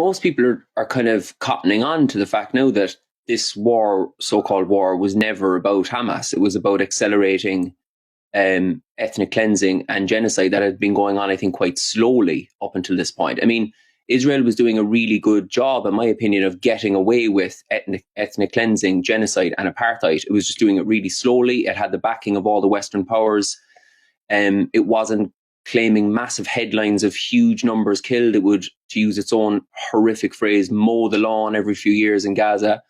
most people are kind of cottoning on to the fact now that this war, so-called war, was never about Hamas. It was about accelerating ethnic cleansing and genocide that had been going on, I think, quite slowly up until this point. I mean, Israel was doing a really good job, in my opinion, of getting away with ethnic cleansing, genocide, and apartheid. It was just doing it really slowly. It had the backing of all the Western powers. It wasn't claiming massive headlines of huge numbers killed. It would, to use its own horrific phrase, mow the lawn every few years in Gaza.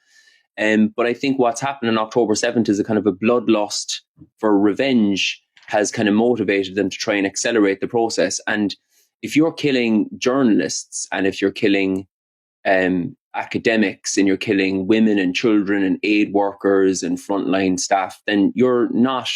But I think what's happened on October 7th is a kind of a bloodlust for revenge has kind of motivated them to try and accelerate the process. And if you're killing journalists and if you're killing academics and you're killing women and children and aid workers and frontline staff, then you're not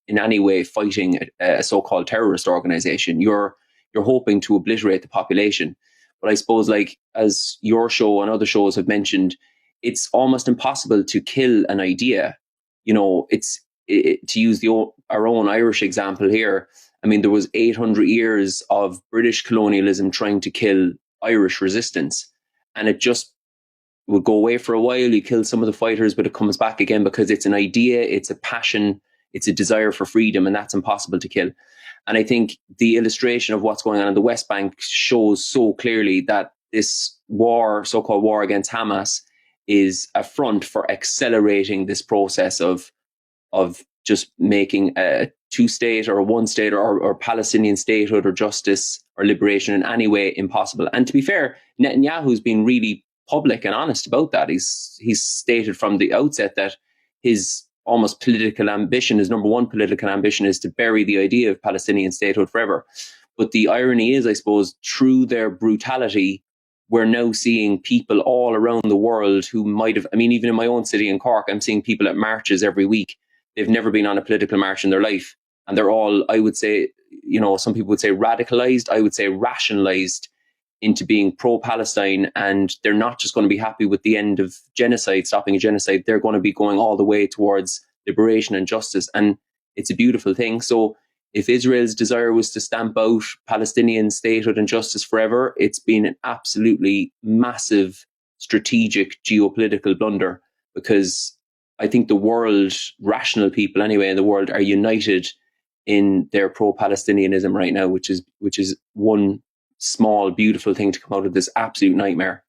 in any way fighting a so-called terrorist organization. You're hoping to obliterate the population. But I suppose, like, as your show and other shows have mentioned, it's almost impossible to kill an idea. You know, to use our own Irish example here. I mean, there was 800 years of British colonialism trying to kill Irish resistance, and it just would go away for a while. You kill some of the fighters, but it comes back again because it's an idea, it's a passion, it's a desire for freedom, and that's impossible to kill. And I think the illustration of what's going on in the West Bank shows so clearly that this war, so-called war against Hamas, is a front for accelerating this process of just making a two-state or a one-state or Palestinian statehood or justice or liberation in any way impossible. And to be fair, Netanyahu's been really public and honest about that. He's stated from the outset that his almost political ambition, his number one political ambition, is to bury the idea of Palestinian statehood forever. But the irony is, I suppose, through their brutality, we're now seeing people all around the world who might have, I mean, even in my own city in Cork, I'm seeing people at marches every week. They've never been on a political march in their life. And they're all, I would say, you know, some people would say radicalized, I would say rationalized into being pro-Palestine. And they're not just going to be happy with the end of genocide, stopping a genocide. They're going to be going all the way towards liberation and justice. And it's a beautiful thing. So if Israel's desire was to stamp out Palestinian statehood and justice forever, it's been an absolutely massive strategic geopolitical blunder, because I think the world, rational people anyway in the world, are united in their pro-Palestinianism right now, which is one small, beautiful thing to come out of this absolute nightmare.